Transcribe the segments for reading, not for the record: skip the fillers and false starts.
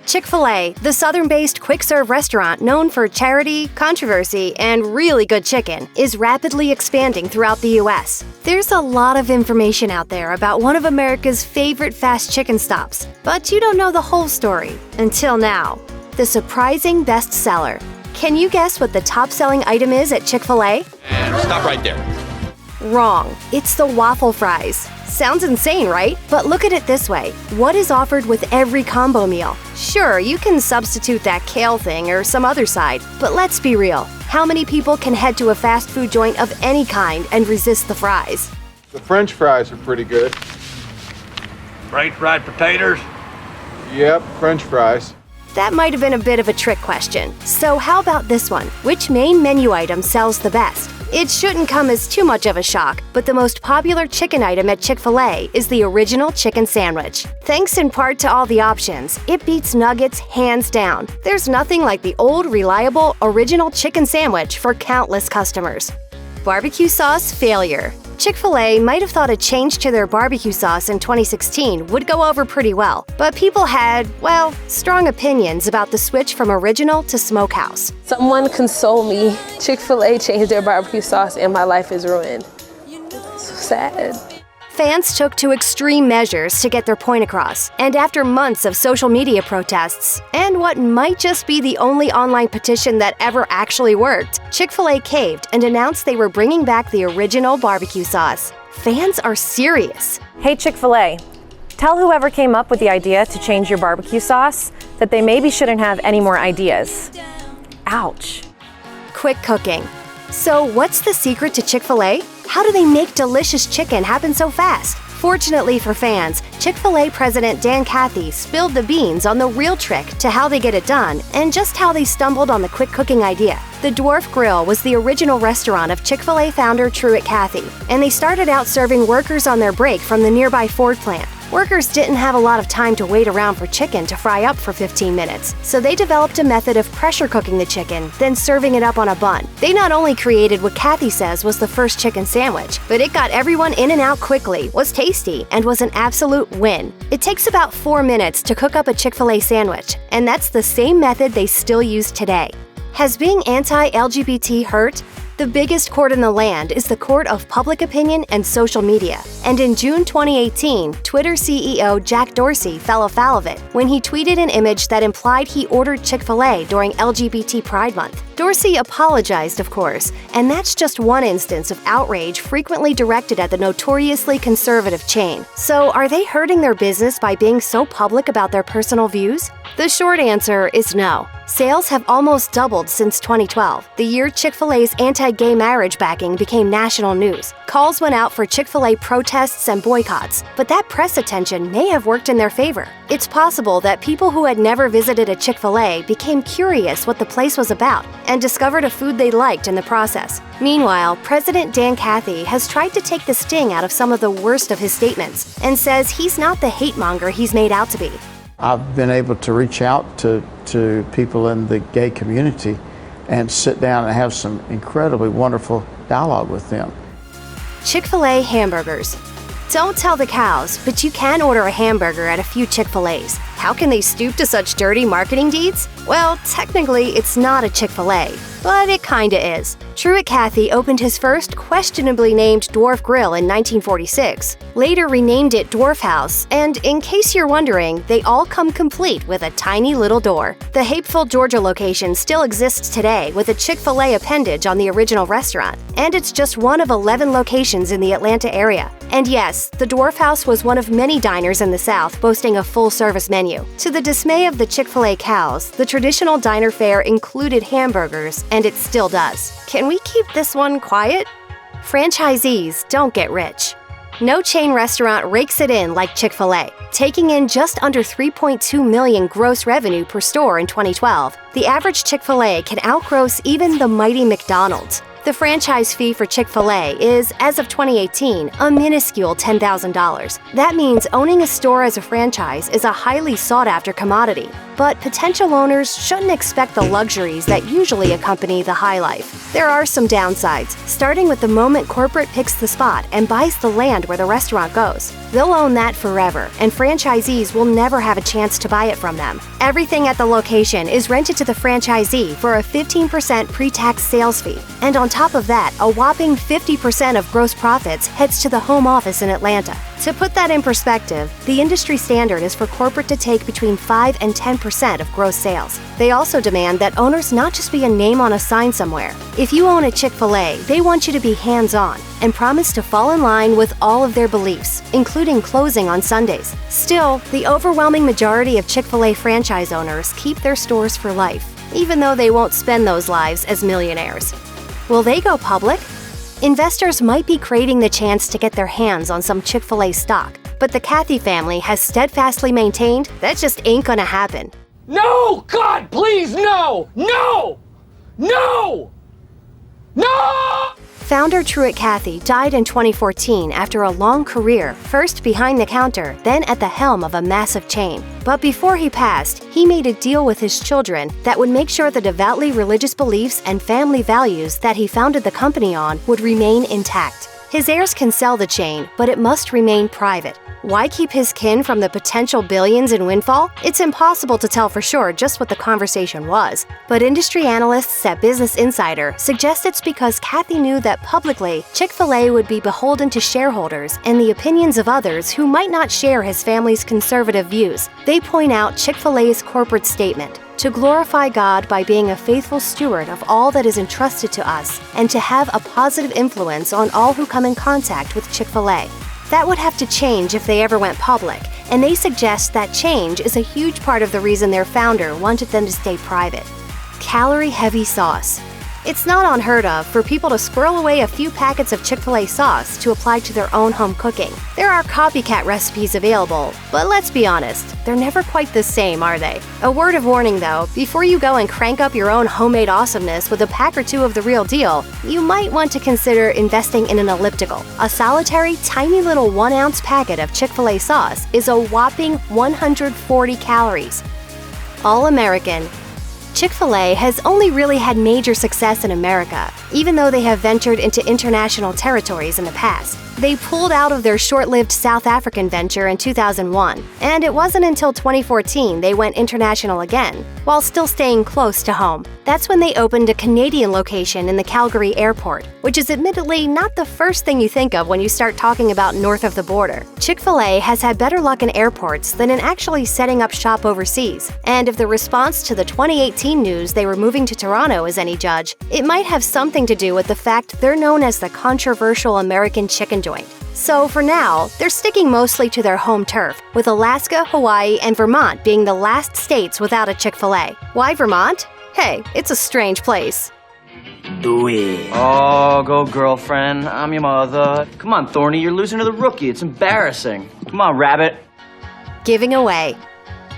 Chick-fil-A, the southern-based quick-serve restaurant known for charity, controversy, and really good chicken, is rapidly expanding throughout the U.S. There's a lot of information out there about one of America's favorite fast chicken stops, but you don't know the whole story until now. The surprising bestseller. Can you guess what the top-selling item is at Chick-fil-A? And stop right there. Wrong. It's the waffle fries. Sounds insane, right? But look at it this way. What is offered with every combo meal? Sure, you can substitute that kale thing or some other side, but let's be real. How many people can head to a fast food joint of any kind and resist the fries? The French fries are pretty good. French fried potatoes? Yep, French fries. That might have been a bit of a trick question. So how about this one? Which main menu item sells the best? It shouldn't come as too much of a shock, but the most popular chicken item at Chick-fil-A is the original chicken sandwich. Thanks in part to all the options, it beats nuggets hands down. There's nothing like the old, reliable, original chicken sandwich for countless customers. Barbecue sauce failure. Chick-fil-A might have thought a change to their barbecue sauce in 2016 would go over pretty well, but people had, well, strong opinions about the switch from original to smokehouse. Someone console me. Chick-fil-A changed their barbecue sauce and my life is ruined. So sad. Fans took to extreme measures to get their point across, and after months of social media protests, and what might just be the only online petition that ever actually worked, Chick-fil-A caved and announced they were bringing back the original barbecue sauce. Fans are serious. Hey Chick-fil-A, tell whoever came up with the idea to change your barbecue sauce that they maybe shouldn't have any more ideas. Ouch. Quick cooking. So what's the secret to Chick-fil-A? How do they make delicious chicken happen so fast? Fortunately for fans, Chick-fil-A President Dan Cathy spilled the beans on the real trick to how they get it done and just how they stumbled on the quick cooking idea. The Dwarf Grill was the original restaurant of Chick-fil-A founder Truett Cathy, and they started out serving workers on their break from the nearby Ford plant. Workers didn't have a lot of time to wait around for chicken to fry up for 15 minutes, so they developed a method of pressure cooking the chicken, then serving it up on a bun. They not only created what Cathy says was the first chicken sandwich, but it got everyone in and out quickly, was tasty, and was an absolute win. It takes about 4 minutes to cook up a Chick-fil-A sandwich, and that's the same method they still use today. Has being anti-LGBT hurt? The biggest court in the land is the Court of Public Opinion and Social Media. And in June 2018, Twitter CEO Jack Dorsey fell afoul of it when he tweeted an image that implied he ordered Chick-fil-A during LGBT Pride Month. Dorsey apologized, of course, and that's just one instance of outrage frequently directed at the notoriously conservative chain. So are they hurting their business by being so public about their personal views? The short answer is no. Sales have almost doubled since 2012, the year Chick-fil-A's anti-gay marriage backing became national news. Calls went out for Chick-fil-A protests and boycotts, but that press attention may have worked in their favor. It's possible that people who had never visited a Chick-fil-A became curious what the place was about and discovered a food they liked in the process. Meanwhile, President Dan Cathy has tried to take the sting out of some of the worst of his statements and says he's not the hate monger he's made out to be. I've been able to reach out to people in the gay community and sit down and have some incredibly wonderful dialogue with them. Chick-fil-A hamburgers. Don't tell the cows, but you can order a hamburger at a few Chick-fil-A's. How can they stoop to such dirty marketing deeds? Well, technically, it's not a Chick-fil-A, but it kinda is. Truett Cathy opened his first questionably named Dwarf Grill in 1946, later renamed it Dwarf House, and in case you're wondering, they all come complete with a tiny little door. The Hapeville, Georgia location still exists today with a Chick-fil-A appendage on the original restaurant, and it's just one of 11 locations in the Atlanta area. And yes, the Dwarf House was one of many diners in the South boasting a full-service menu. To the dismay of the Chick-fil-A cows, the traditional diner fare included hamburgers, and it still does. Can we keep this one quiet? Franchisees don't get rich. No chain restaurant rakes it in like Chick-fil-A, taking in just under $3.2 million gross revenue per store in 2012. The average Chick-fil-A can outgross even the mighty McDonald's. The franchise fee for Chick-fil-A is, as of 2018, a minuscule $10,000. That means owning a store as a franchise is a highly sought-after commodity. But potential owners shouldn't expect the luxuries that usually accompany the high life. There are some downsides, starting with the moment corporate picks the spot and buys the land where the restaurant goes. They'll own that forever, and franchisees will never have a chance to buy it from them. Everything at the location is rented to the franchisee for a 15% pre-tax sales fee. And on top of that, a whopping 50% of gross profits heads to the home office in Atlanta. To put that in perspective, the industry standard is for corporate to take between 5 and 10% of gross sales. They also demand that owners not just be a name on a sign somewhere. If you own a Chick-fil-A, they want you to be hands-on and promise to fall in line with all of their beliefs, including closing on Sundays. Still, the overwhelming majority of Chick-fil-A franchise owners keep their stores for life, even though they won't spend those lives as millionaires. Will they go public? Investors might be creating the chance to get their hands on some Chick-fil-A stock, but the Cathy family has steadfastly maintained that just ain't gonna happen. No! God, please, no! No! No! No! Founder Truett Cathy died in 2014 after a long career, first behind the counter, then at the helm of a massive chain. But before he passed, he made a deal with his children that would make sure the devoutly religious beliefs and family values that he founded the company on would remain intact. His heirs can sell the chain, but it must remain private. Why keep his kin from the potential billions in windfall? It's impossible to tell for sure just what the conversation was, but industry analysts at Business Insider suggest it's because Cathy knew that publicly, Chick-fil-A would be beholden to shareholders and the opinions of others who might not share his family's conservative views. They point out Chick-fil-A's corporate statement: to glorify God by being a faithful steward of all that is entrusted to us, and to have a positive influence on all who come in contact with Chick-fil-A. That would have to change if they ever went public, and they suggest that change is a huge part of the reason their founder wanted them to stay private. Calorie-heavy sauce. It's not unheard of for people to squirrel away a few packets of Chick-fil-A sauce to apply to their own home cooking. There are copycat recipes available, but let's be honest, they're never quite the same, are they? A word of warning though, before you go and crank up your own homemade awesomeness with a pack or two of the real deal, you might want to consider investing in an elliptical. A solitary, tiny little 1-ounce packet of Chick-fil-A sauce is a whopping 140 calories. All American. Chick-fil-A has only really had major success in America, even though they have ventured into international territories in the past. They pulled out of their short-lived South African venture in 2001, and it wasn't until 2014 they went international again, while still staying close to home. That's when they opened a Canadian location in the Calgary airport, which is admittedly not the first thing you think of when you start talking about north of the border. Chick-fil-A has had better luck in airports than in actually setting up shop overseas, and if the response to the 2018 news they were moving to Toronto is any judge, it might have something to do with the fact they're known as the controversial American chicken joint. So for now, they're sticking mostly to their home turf, with Alaska, Hawaii, and Vermont being the last states without a Chick-fil-A. Why Vermont? Hey, it's a strange place. Do it. Oh, go girlfriend. I'm your mother. Come on, Thorny, you're losing to the rookie. It's embarrassing. Come on, Rabbit. Giving away.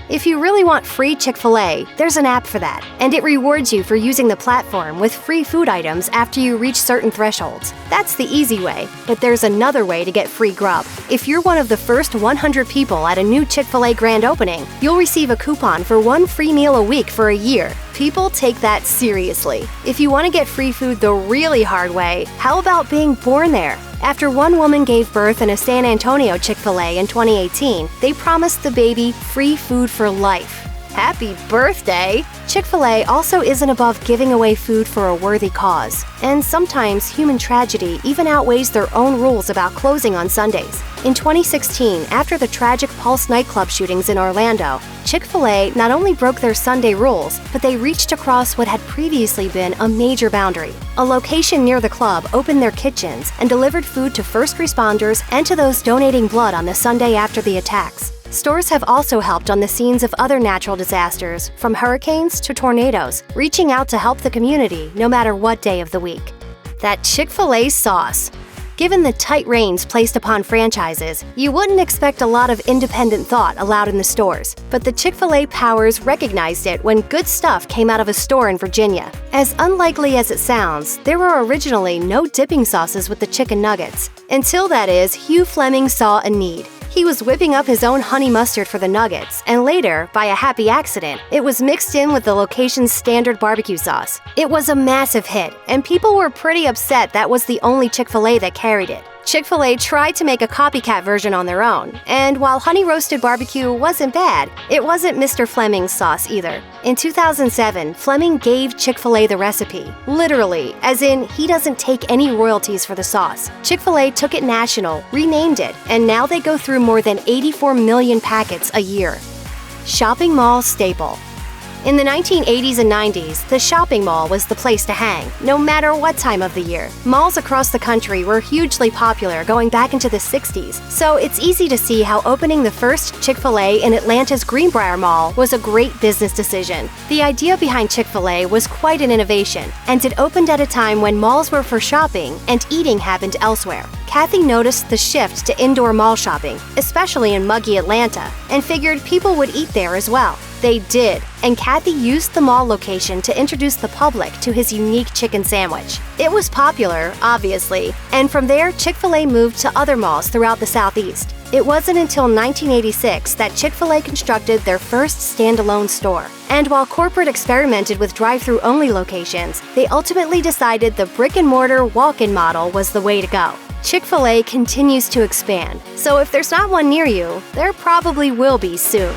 If you really want free Chick-fil-A, there's an app for that, and it rewards you for using the platform with free food items after you reach certain thresholds. That's the easy way, but there's another way to get free grub. If you're one of the first 100 people at a new Chick-fil-A grand opening, you'll receive a coupon for 1 free meal a week for a year. People take that seriously. If you want to get free food the really hard way, how about being born there? After one woman gave birth in a San Antonio Chick-fil-A in 2018, they promised the baby free food for life. Happy birthday! Chick-fil-A also isn't above giving away food for a worthy cause. And sometimes human tragedy even outweighs their own rules about closing on Sundays. In 2016, after the tragic Pulse nightclub shootings in Orlando, Chick-fil-A not only broke their Sunday rules, but they reached across what had previously been a major boundary. A location near the club opened their kitchens and delivered food to first responders and to those donating blood on the Sunday after the attacks. Stores have also helped on the scenes of other natural disasters, from hurricanes to tornadoes, reaching out to help the community no matter what day of the week. That Chick-fil-A sauce. Given the tight reins placed upon franchises, you wouldn't expect a lot of independent thought allowed in the stores, but the Chick-fil-A powers recognized it when good stuff came out of a store in Virginia. As unlikely as it sounds, there were originally no dipping sauces with the chicken nuggets, until that is, Hugh Fleming saw a need. He was whipping up his own honey mustard for the nuggets, and later, by a happy accident, it was mixed in with the location's standard barbecue sauce. It was a massive hit, and people were pretty upset that was the only Chick-fil-A that carried it. Chick-fil-A tried to make a copycat version on their own, and while honey roasted barbecue wasn't bad, it wasn't Mr. Fleming's sauce either. In 2007, Fleming gave Chick-fil-A the recipe, literally, as in he doesn't take any royalties for the sauce. Chick-fil-A took it national, renamed it, and now they go through more than 84 million packets a year. Shopping mall staple. In the 1980s and 90s, the shopping mall was the place to hang, no matter what time of the year. Malls across the country were hugely popular going back into the 60s, so it's easy to see how opening the first Chick-fil-A in Atlanta's Greenbrier Mall was a great business decision. The idea behind Chick-fil-A was quite an innovation, and it opened at a time when malls were for shopping and eating happened elsewhere. Kathy noticed the shift to indoor mall shopping, especially in muggy Atlanta, and figured people would eat there as well. They did, and Kathy used the mall location to introduce the public to his unique chicken sandwich. It was popular, obviously, and from there, Chick-fil-A moved to other malls throughout the Southeast. It wasn't until 1986 that Chick-fil-A constructed their first standalone store. And while corporate experimented with drive-thru only locations, they ultimately decided the brick-and-mortar walk-in model was the way to go. Chick-fil-A continues to expand, so if there's not one near you, there probably will be soon.